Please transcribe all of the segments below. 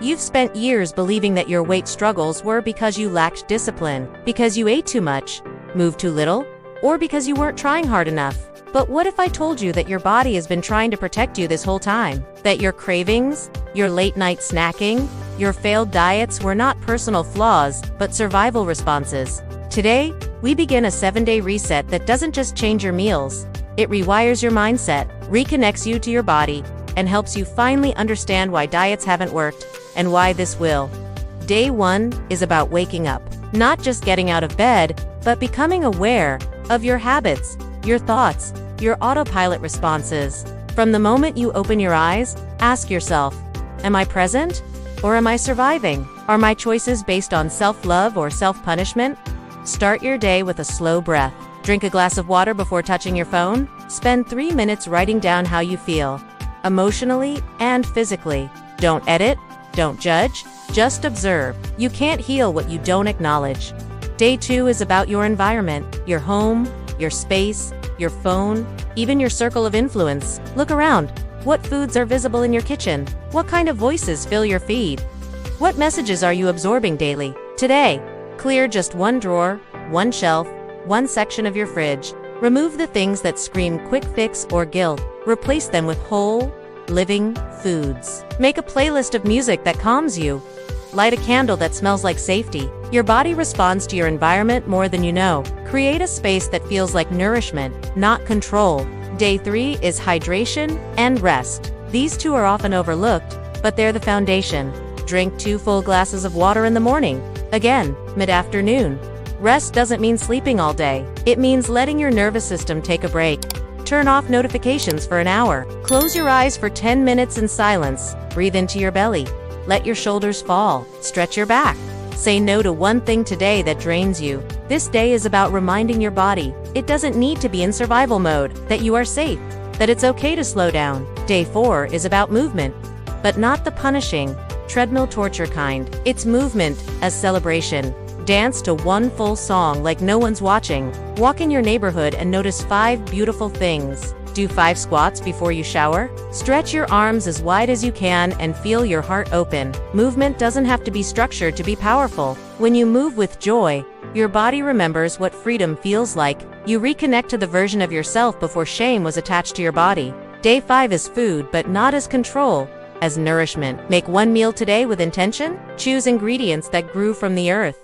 You've spent years believing that your weight struggles were because you lacked discipline, because you ate too much, moved too little, or because you weren't trying hard enough. But what if I told you that your body has been trying to protect you this whole time? That your cravings, your late-night snacking, your failed diets were not personal flaws, but survival responses. Today, we begin a 7-day reset that doesn't just change your meals. It rewires your mindset, reconnects you to your body, and helps you finally understand why diets haven't worked and why this will. Day 1 is about waking up. Not just getting out of bed, but becoming aware of your habits, your thoughts, your autopilot responses. From the moment you open your eyes, ask yourself, am I present or am I surviving? Are my choices based on self-love or self-punishment? Start your day with a slow breath. Drink a glass of water before touching your phone. Spend 3 minutes writing down how you feel, emotionally and physically. Don't edit, don't judge, just observe. You can't heal what you don't acknowledge. Day 2 is about your environment, your home, your space, your phone, even your circle of influence. Look around. What foods are visible in your kitchen? What kind of voices fill your feed? What messages are you absorbing daily? Today, clear just one drawer, one shelf, one section of your fridge. Remove the things that scream quick fix or guilt. Replace them with whole, living foods. Make a playlist of music that calms you. Light a candle that smells like safety. Your body responds to your environment more than you know. Create a space that feels like nourishment, not control. Day 3 is hydration and rest. These two are often overlooked, but they're the foundation. Drink 2 full glasses of water in the morning. Again, mid-afternoon. Rest doesn't mean sleeping all day. It means letting your nervous system take a break. Turn off notifications for an hour. Close your eyes for 10 minutes in silence. Breathe into your belly. Let your shoulders fall. Stretch your back. Say no to one thing today that drains you. This day is about reminding your body it doesn't need to be in survival mode, that you are safe, that it's okay to slow down. Day 4 is about movement, but not the punishing, treadmill torture kind. It's movement as celebration. Dance to one full song like no one's watching. Walk in your neighborhood and notice 5 beautiful things. Do 5 squats before you shower. Stretch your arms as wide as you can and feel your heart open. Movement doesn't have to be structured to be powerful. When you move with joy, your body remembers what freedom feels like. You reconnect to the version of yourself before shame was attached to your body. Day 5 is food, but not as control, as nourishment. Make one meal today with intention. Choose ingredients that grew from the earth.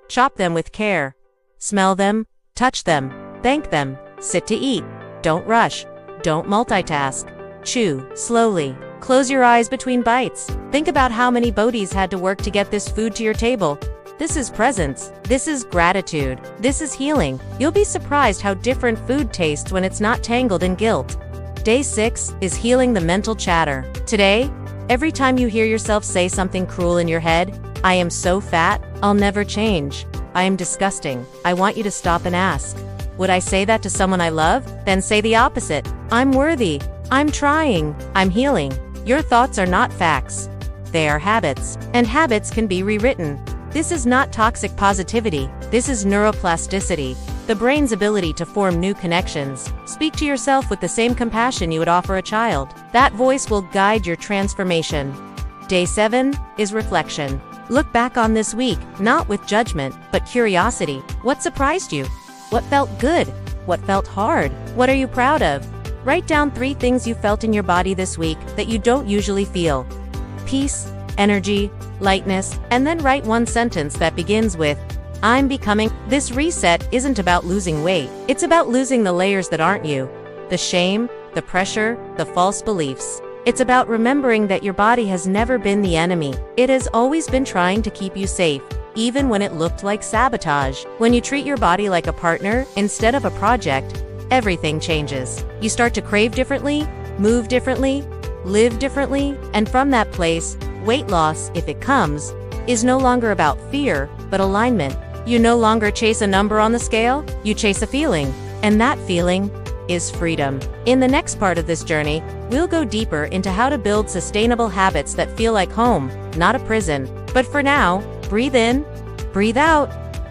Chop them with care. Smell them, touch them, thank them. Sit to eat. Don't rush. Don't multitask. Chew slowly. Close your eyes between bites. Think about how many Bodhis had to work to get this food to your table. This is presence. This is gratitude. This is healing. You'll be surprised how different food tastes when it's not tangled in guilt. Day 6 is healing the mental chatter. Today, every time you hear yourself say something cruel in your head, I am so fat, I'll never change. I am disgusting. I want you to stop and ask, would I say that to someone I love? Then say the opposite. I'm worthy. I'm trying. I'm healing. Your thoughts are not facts. They are habits. And habits can be rewritten. This is not toxic positivity. This is neuroplasticity, the brain's ability to form new connections. Speak to yourself with the same compassion you would offer a child. That voice will guide your transformation. Day 7 is reflection. Look back on this week, not with judgment, but curiosity. What surprised you? What felt good? What felt hard? What are you proud of? Write down 3 things you felt in your body this week that you don't usually feel. Peace, energy, lightness, and then write one sentence that begins with, I'm becoming. This reset isn't about losing weight. It's about losing the layers that aren't you. The shame, the pressure, the false beliefs. It's about remembering that your body has never been the enemy. It has always been trying to keep you safe, even when it looked like sabotage. When you treat your body like a partner instead of a project, everything changes. You start to crave differently, move differently, live differently, and from that place, weight loss, if it comes, is no longer about fear, but alignment. You no longer chase a number on the scale, you chase a feeling, and that feeling is freedom. In the next part of this journey, we'll go deeper into how to build sustainable habits that feel like home, not a prison. But for now, breathe in, breathe out.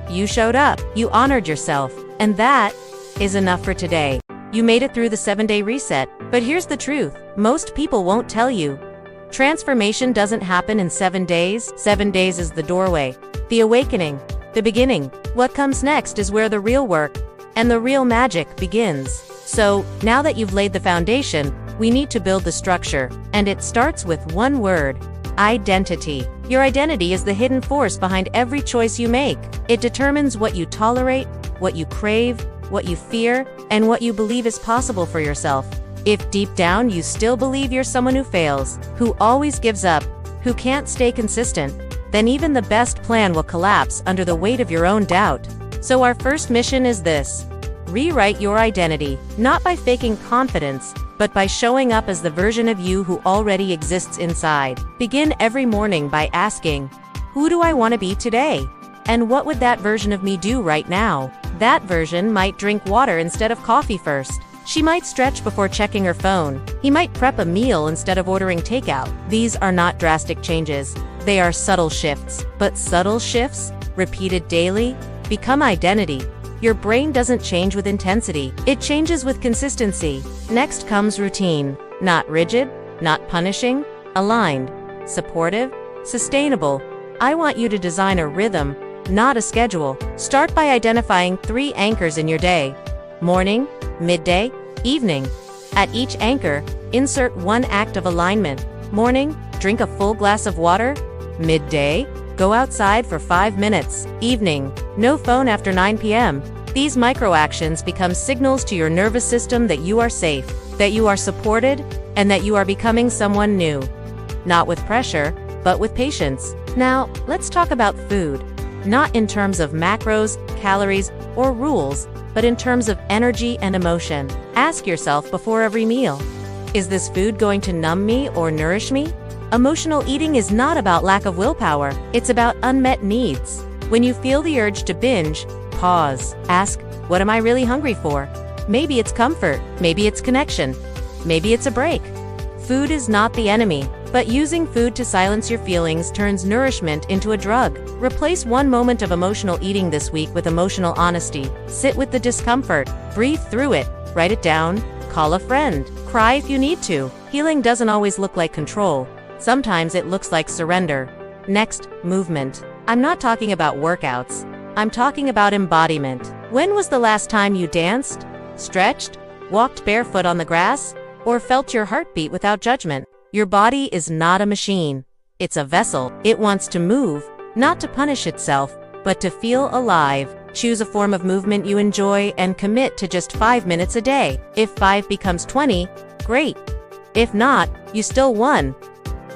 You showed up, you honored yourself, and that is enough for today. You made it through the 7-day reset, but here's the truth. Most people won't tell you. Transformation doesn't happen in 7 days. 7 days is the doorway, the awakening, the beginning. What comes next is where the real work and the real magic begins. So, now that you've laid the foundation, we need to build the structure, and it starts with one word: identity. Your identity is the hidden force behind every choice you make. It determines what you tolerate, what you crave, what you fear, and what you believe is possible for yourself. If deep down you still believe you're someone who fails, who always gives up, who can't stay consistent, then even the best plan will collapse under the weight of your own doubt. So our first mission is this: rewrite your identity, not by faking confidence, but by showing up as the version of you who already exists inside. Begin every morning by asking, who do I want to be today? And what would that version of me do right now? That version might drink water instead of coffee first. She might stretch before checking her phone. He might prep a meal instead of ordering takeout. These are not drastic changes. They are subtle shifts. But subtle shifts, repeated daily, become identity. Your brain doesn't change with intensity. It changes with consistency. Next comes routine. Not rigid, not punishing, aligned, supportive, sustainable. I want you to design a rhythm, not a schedule. Start by identifying 3 anchors in your day: morning, midday, evening. At each anchor, insert one act of alignment. Morning, drink a full glass of water. Midday, go outside for 5 minutes. Evening, no phone after 9 p.m. These micro-actions become signals to your nervous system that you are safe, that you are supported, and that you are becoming someone new. Not with pressure, but with patience. Now, let's talk about food. Not in terms of macros, calories, or rules, but in terms of energy and emotion. Ask yourself before every meal: is this food going to numb me or nourish me? Emotional eating is not about lack of willpower, it's about unmet needs. When you feel the urge to binge, pause. Ask, what am I really hungry for? Maybe it's comfort, maybe it's connection, maybe it's a break. Food is not the enemy, but using food to silence your feelings turns nourishment into a drug. Replace one moment of emotional eating this week with emotional honesty. Sit with the discomfort, breathe through it, write it down, call a friend, cry if you need to. Healing doesn't always look like control. Sometimes it looks like surrender. Next, movement. I'm not talking about workouts. I'm talking about embodiment. When was the last time you danced, stretched, walked barefoot on the grass, or felt your heartbeat without judgment? Your body is not a machine. It's a vessel. It wants to move, not to punish itself, but to feel alive. Choose a form of movement you enjoy and commit to just 5 minutes a day. If 5 becomes 20, great. If not, you still won.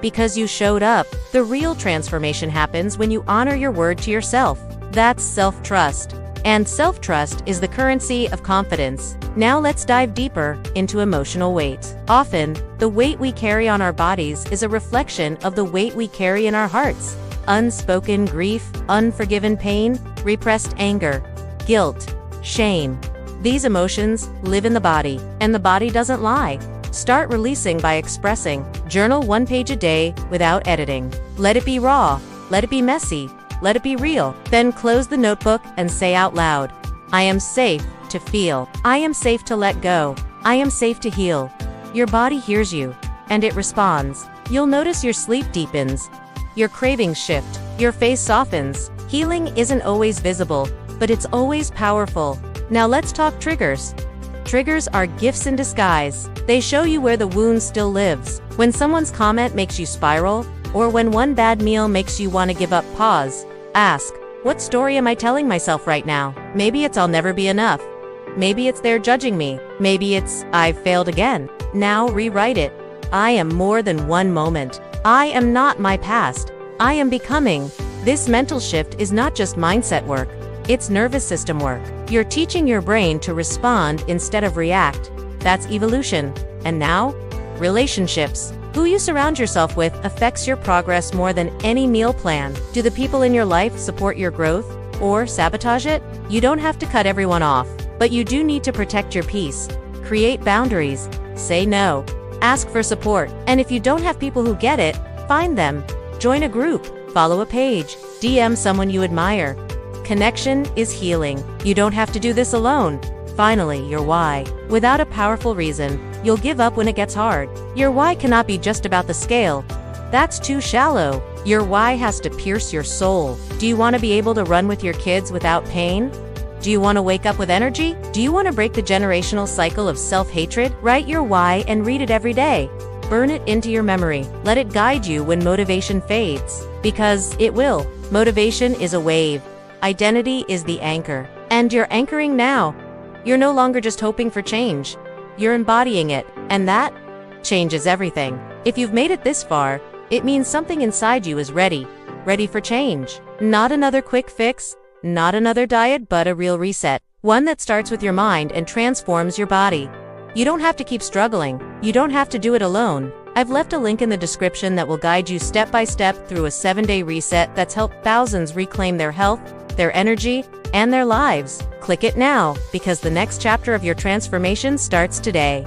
Because you showed up. The real transformation happens when you honor your word to yourself. That's self-trust. And self-trust is the currency of confidence. Now let's dive deeper into emotional weight. Often, the weight we carry on our bodies is a reflection of the weight we carry in our hearts. Unspoken grief, unforgiven pain, repressed anger, guilt, shame. These emotions live in the body, and the body doesn't lie. Start releasing by expressing. Journal 1 page a day without editing. Let it be raw. Let it be messy. Let it be real. Then close the notebook and say out loud, I am safe to feel. I am safe to let go. I am safe to heal. Your body hears you, and it responds. You'll notice your sleep deepens. Your cravings shift. Your face softens. Healing isn't always visible, but it's always powerful. Now let's talk triggers. Triggers are gifts in disguise. They show you where the wound still lives. When someone's comment makes you spiral, or when one bad meal makes you want to give up, pause. Ask, what story am I telling myself right now? Maybe it's I'll never be enough. Maybe it's they're judging me. Maybe it's I've failed again. Now rewrite it. I am more than one moment. I am not my past. I am becoming. This mental shift is not just mindset work. It's nervous system work. You're teaching your brain to respond instead of react. That's evolution. And now, relationships. Who you surround yourself with affects your progress more than any meal plan. Do the people in your life support your growth or sabotage it? You don't have to cut everyone off, but you do need to protect your peace. Create boundaries. Say no. Ask for support. And if you don't have people who get it, find them. Join a group. Follow a page. DM someone you admire. Connection is healing. You don't have to do this alone. Finally, your why. Without a powerful reason, you'll give up when it gets hard. Your why cannot be just about the scale. That's too shallow. Your why has to pierce your soul. Do you want to be able to run with your kids without pain? Do you want to wake up with energy? Do you want to break the generational cycle of self-hatred? Write your why and read it every day. Burn it into your memory. Let it guide you when motivation fades. Because it will. Motivation is a wave. Identity is the anchor. And you're anchoring now. You're no longer just hoping for change. You're embodying it. And that changes everything. If you've made it this far, it means something inside you is ready. Ready for change. Not another quick fix. Not another diet, but a real reset. One that starts with your mind and transforms your body. You don't have to keep struggling. You don't have to do it alone. I've left a link in the description that will guide you step by step through a 7-day reset that's helped thousands reclaim their health, their energy, and their lives. Click it now, because the next chapter of your transformation starts today.